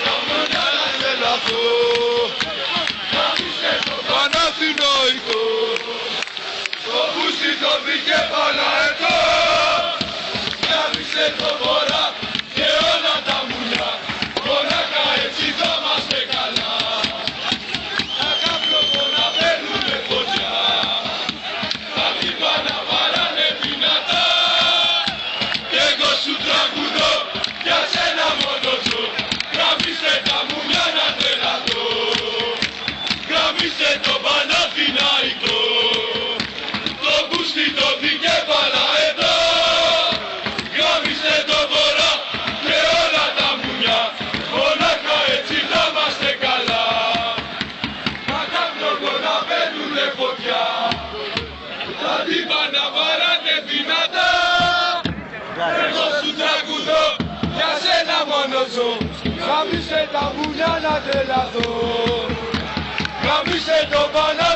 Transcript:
τα μούνα να τρελαθώ. Γάμισε το Παναθηναϊκό, το πούσι το βγήκε Παναετό. Γάμισε το Βορρά και όλα τα μουνιά, μονάχα έτσι θα είμαστε καλά. Τα καπνογόνα να παίρνουνε φωτιά, τα τύπα να βαράνε δυνατά. Κι εγώ σου τραγουδώ για σένα μόνο ζω. Γάμισε τα μουνιά να τρελαθώ. Γάμισε το Παναθηναϊκό, το μπούστι το βγήκε Παναετό. Γάμισε το Βορρά και όλα τα μουνιά, μονάχα έτσι θα είμαστε καλά. Τα καπνογόνα παίρνουνε φωτιά, τα τύπα να βαράνε δυνατά. Εγώ σου τραγουδώ για σένα μόνο ζω. Γάμισε τα μουνιά να τρελαθώ. Γάμισε το Παναθηναϊκό.